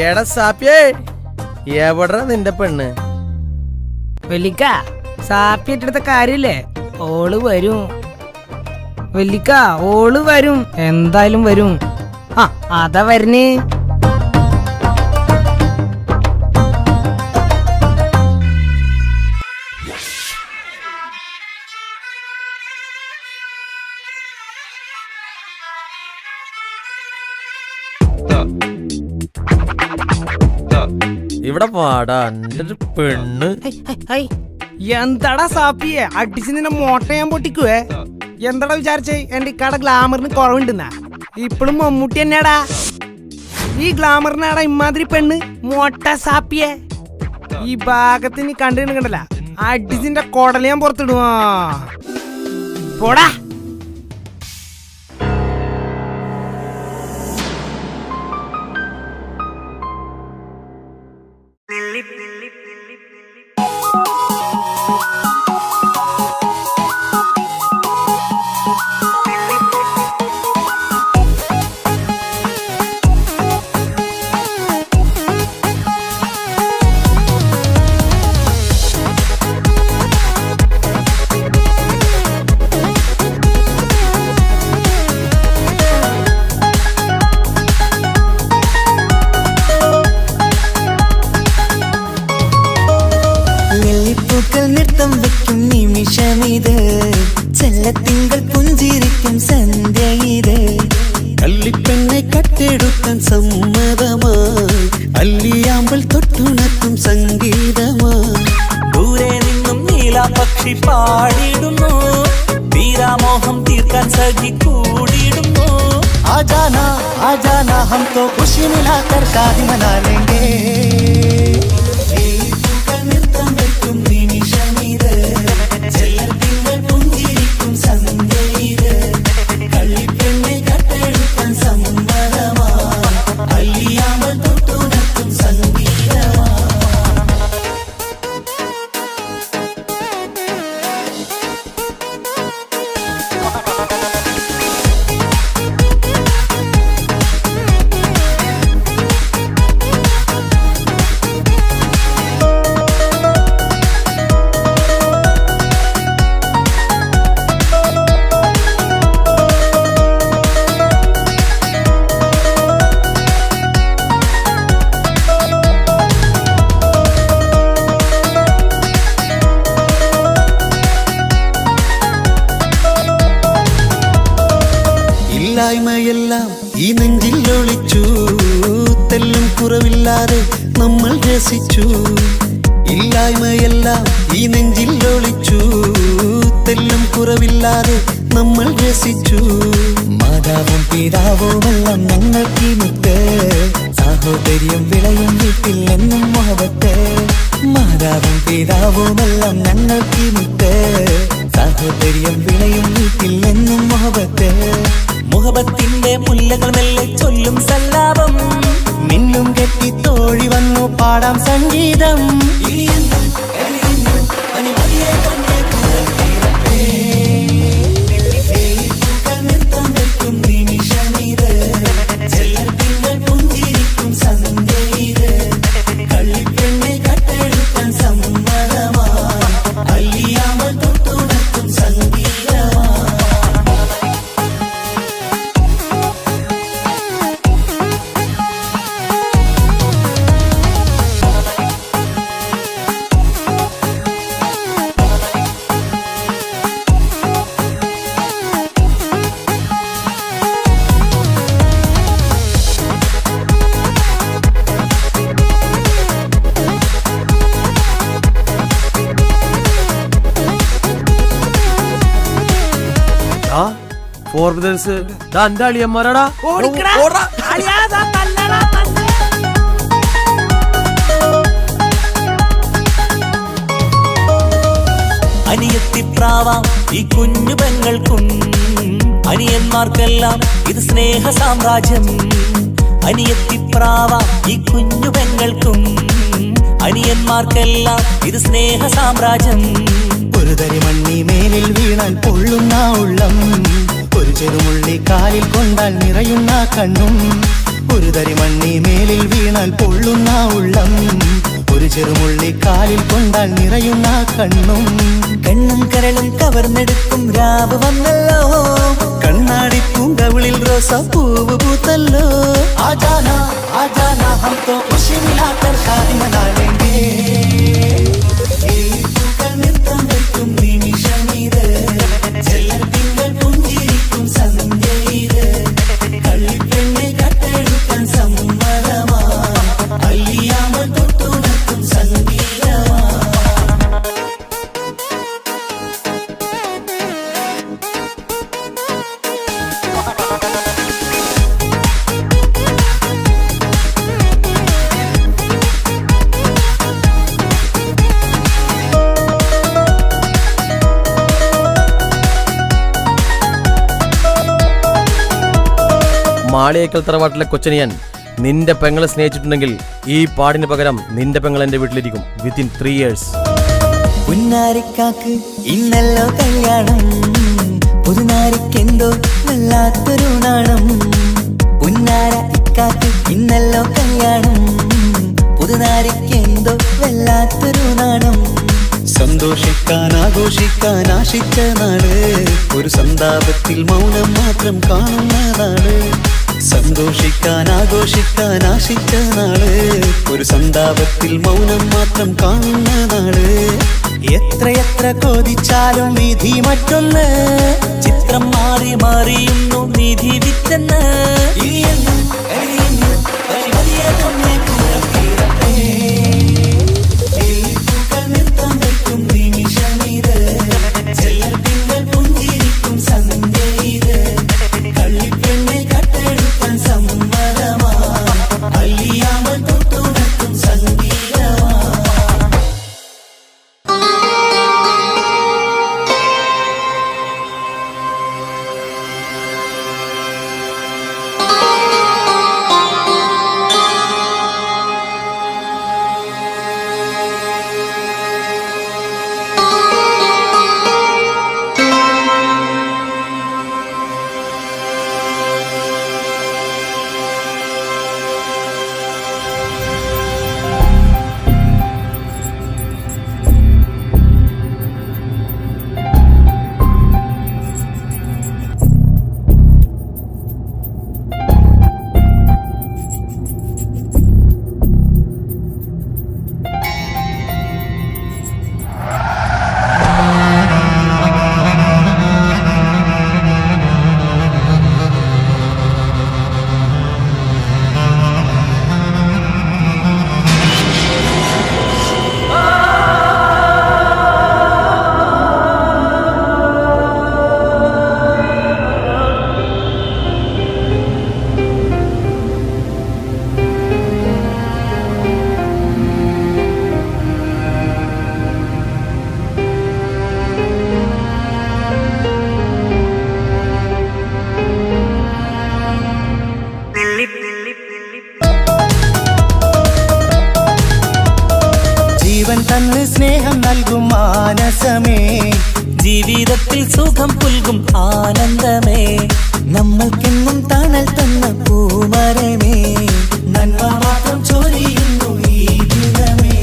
എടാ സാപ്പിയേ, എവിടാ നിന്റെ പെണ്ണ്? വെല്ലിക്ക, സാപ്പിയെടുത്ത കാര്യല്ലേ, ഓള് വരും. വെല്ലിക്ക, ഓള് വരും, എന്തായാലും വരും. ആ, അതാ വരുന്നേ. ഇവിടെ പാടാ എന്റെ പെണ്ണ്. എന്താടാ സാപ്പിയെ, അടിച്ച് നിന്നെ മോട്ട ഞാൻ പൊട്ടിക്കുവേ. എന്താടാ വിചാരിച്ചേ എന്റെ ഇക്കാടെ ഗ്ലാമറിന് കുറവുണ്ടെന്നാ? ഇപ്പഴും മമ്മൂട്ടി തന്നെയാടാ. ഈ ഗ്ലാമറിനാടാ ഇമാതിരി പെണ്ണ് മോട്ട സാപ്പിയെ. ഈ ഭാഗത്തിന് കണ്ടിട്ടുണ്ടല്ല, അടിച്ചിന്റെ കൊടല ഞാൻ പുറത്തിടുവാ. പോടാ. ചെല്ലത്തിങ്കൾ പുഞ്ചിരിക്കും സന്ധ്യ ഇത്. കള്ളിപ്പെണ്ണെ കട്ടെടുക്കാൻ സമ്മതമായി, അല്ലിയാമ്പൽ തൊട്ടുണർത്തും സംഗീതമായി. ദൂരെ നിന്നും നീലാപക്ഷി പാടിടുന്നു, വീരാമോഹം തീർക്കാൻ സഖി കൂടിടുന്നു. ആജാനാ ആജാനാ ഹം തോ ഖുശി മിലാകർ ഷാദി മനാ ലേംഗേ. ഇല്ലായ്മയെല്ലാം ഈ നെഞ്ചിൽ ഒളിച്ചു, തെല്ലും കുറവില്ലാതെ നമ്മൾ രസിച്ചു. ഇല്ലായ്മയെല്ലാം ഈ നെഞ്ചിൽ ഒളിച്ചു, തെല്ലും കുറവില്ലാതെ നമ്മൾ രസിച്ചു. മാതാവും പിതാവുമെല്ലാം ഞങ്ങൾക്ക് മുത്ത്, സാഹോദര്യം വിളയും വീട്ടിൽ എന്നും മുഹബത്ത്. മാതാവും പിതാവുമെല്ലാം ഞങ്ങൾക്ക് മുത്ത്, സാഹോദര്യം വിളയും വീട്ടിൽ എന്നും മുഹബത്ത്. മുഹബത്തിന്റെ മുല്ലകൾ മെല്ലെ ചൊല്ലും സല്ലാപം, മിന്നും കെട്ടി തോഴി വന്നു പാടാം സംഗീതം. എന്റെ അളിയന്മാരാടാ. അനിയത്തിപ്രാവാം ഈ കുഞ്ഞു പെങ്ങൾക്കും, അനിയന്മാർക്കെല്ലാം ഇത് സ്നേഹ സാമ്രാജ്യം. അനിയത്തിപ്രാവാം ഈ കുഞ്ഞു പെങ്ങൾക്കും, അനിയന്മാർക്കെല്ലാം ഇത് സ്നേഹ സാമ്രാജ്യം. ഒരു തരി മണ്ണി മേലിൽ വീണാൽ പൊള്ളുന്ന ഉള്ളം, ഒരു ചെറുമുള്ളി കാലിൽ കൊണ്ടാൽ നിറയുന്ന കണ്ണും. ഒരു തരി മണ്ണി മേലിൽ വീണാൽ പൊള്ളുന്ന ഉള്ളം, ഒരു ചെറുമുള്ളി കാലിൽ കൊണ്ടാൽ നിറയുന്ന കണ്ണും. കണ്ണും കരളും കവർന്നെടുക്കും രാവ് വന്നല്ലോ, കണ്ണാടി പൂങ്കവിളിൽ റോസാപ്പൂവ് പൂത്തല്ലോ. ആജാന ആജാന ഹം തോ ഖുശി മിലാകർ ഷാദി മനാലേംഗേ. നൃത്തം വെക്കും നിമിഷമിത്, ചെല്ലത്തിങ്കൾ പുഞ്ചിരിക്കും സന്ധ്യയിത്. കള്ളിപ്പെണ്ണെ കട്ടെടുക്കാൻ സമ്മതമാ, അല്ലിയാമൽ തൊട്ടുണർത്തും സംഗീതമാ. മാളിയേക്കൽ തറവാട്ടിലെ കൊച്ചനിയൻ നിന്റെ പെങ്ങളെ സ്നേഹിച്ചിട്ടുണ്ടെങ്കിൽ ഈ പാടിന് പകരം നിന്റെ പെങ്ങൾ എന്റെ വീട്ടിലിരിക്കും വിത്തിൻ 3 years. പുന്നാരിക്കാക്ക് ഇന്നല്ലോ കല്യാണം, പുതുനാരിക്കെന്തോ വല്ലാത്തൊരു നാണം. പുന്നാര ഇക്കാക്ക് ഇന്നല്ലോ കല്യാണം, പുതുനാരിക്കെന്തോ വല്ലാത്തൊരു നാണം. സന്തോഷിക്കാൻ ആഘോഷിക്കാൻ ആശിച്ച നാട്, ഒരു സന്താപത്തിൽ മൗനം മാത്രം കാണുന്ന നാട്. സന്തോഷിക്കാൻ ആഘോഷിക്കാൻ ആശിച്ച നാട്, ഒരു സന്താപത്തിൽ മൗനം മാത്രം കാണുന്ന നാട്. എത്രയെത്ര കൊതിച്ചാലും വിധി മറ്റൊന്ന്, ചിത്രം മാറി മാറിയുന്നു നിധി വിറ്റെന്ന്. നൃത്തം വെക്കും നിമിഷമിത്, ചെല്ലത്തിങ്കൾ പുഞ്ചിരിക്കും സന്ധ്യയിത്. കള്ളിപ്പെണ്ണെ കട്ടെടുക്കാൻ സമ്മതമാ, അല്ലിയാമൽ തൊട്ടുണർത്തും സംഗീതമാ. ജീവൻ തന്ന് സ്നേഹം നൽകും മാനസമേ, ജീവിതത്തിൽ സുഖം പുൽകും ആനന്ദമേ. നമ്മൾക്കെന്നും തണൽ തന്ന പൂമരമേ, നന്മ മാത്രം ചൊരിയുന്നു ഈ ദിനമേ.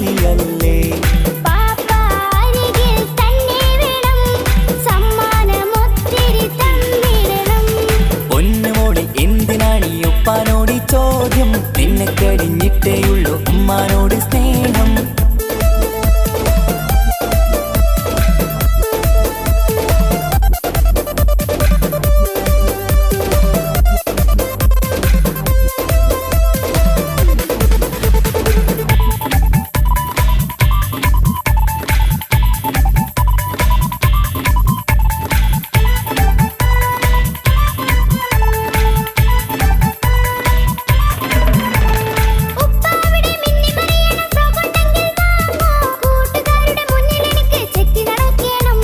കനിയല്ലേ. പാപ്പ അരികിൽ തന്നെ വേണം, സമ്മാനമൊത്തിരി തന്നിടണം. പൊന്നുമോളെ എന്തിനാണ് ഈ ഉപ്പാനോട് ഈ ചോദ്യം? നിന്നെ കഴിഞ്ഞിട്ടേയുള്ളൂ ഉമ്മാനോട് സ്നേഹം. ഉപ്പാവിടെ മിന്നിമറിയണ ഫ്രോക്കുണ്ടെങ്കിൽ വാങ്ങോ, കൂട്ടുകാരുടെ മുന്നിൽ എനിക്ക് ചെത്തി നടക്കണം.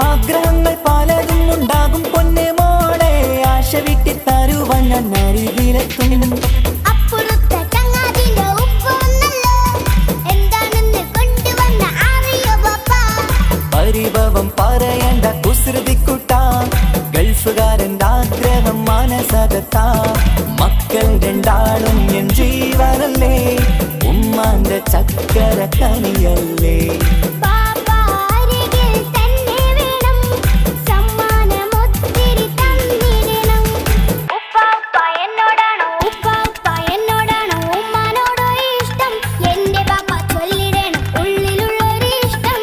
ആഗ്രഹങ്ങൾ പലതും ഉണ്ടാകും പൊന്നെ മോളെ, ആശ വിട്ടി തരുവാൻ ഞാൻ അരികിലെത്തും. അപ്പുറത്തെ ചങ്ങാതിന്റെ ഉപ്പ വന്നല്ലോ, എന്താണെന്ന് കൊണ്ടുവന്ന അറിയോ പാപ്പ? പരിഭവം പറയണ്ട കുസൃതിക്കുട്ട, ഗൾഫുകാരൻ്റെ ആഗ്രഹം മനസ്സകത്ത. മക്കൾ രണ്ടാളും എൻ ജീവനല്ലേ, ഉമ്മാന്റെ ചക്കര കനിയല്ലേ. പാപ്പ അരികിൽ തന്നെ വേണം, സമ്മാനമൊത്തിരി തന്നിടണം. ഉപ്പ എന്നോടാണോ ഉമ്മാനോടോ ഇഷ്ടം? എന്റെ പാപ്പ ചൊല്ലിടണം ഉള്ളിലുള്ളൊരു ഇഷ്ടം.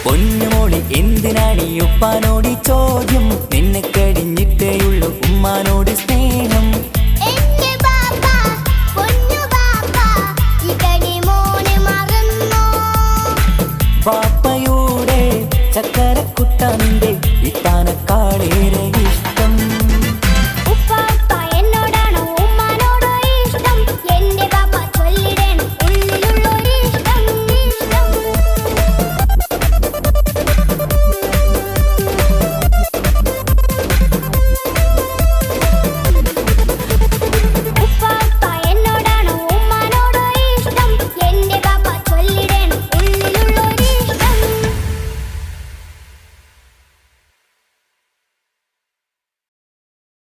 പൊന്നുമോളി എന്തിനാണ് ഈ ഉപ്പാനോട് ഈ ചോദ്യം? നിന്നെ കഴിഞ്ഞിട്ടേയുള്ളൂ ഉമ്മാനോട് സ്നേഹം.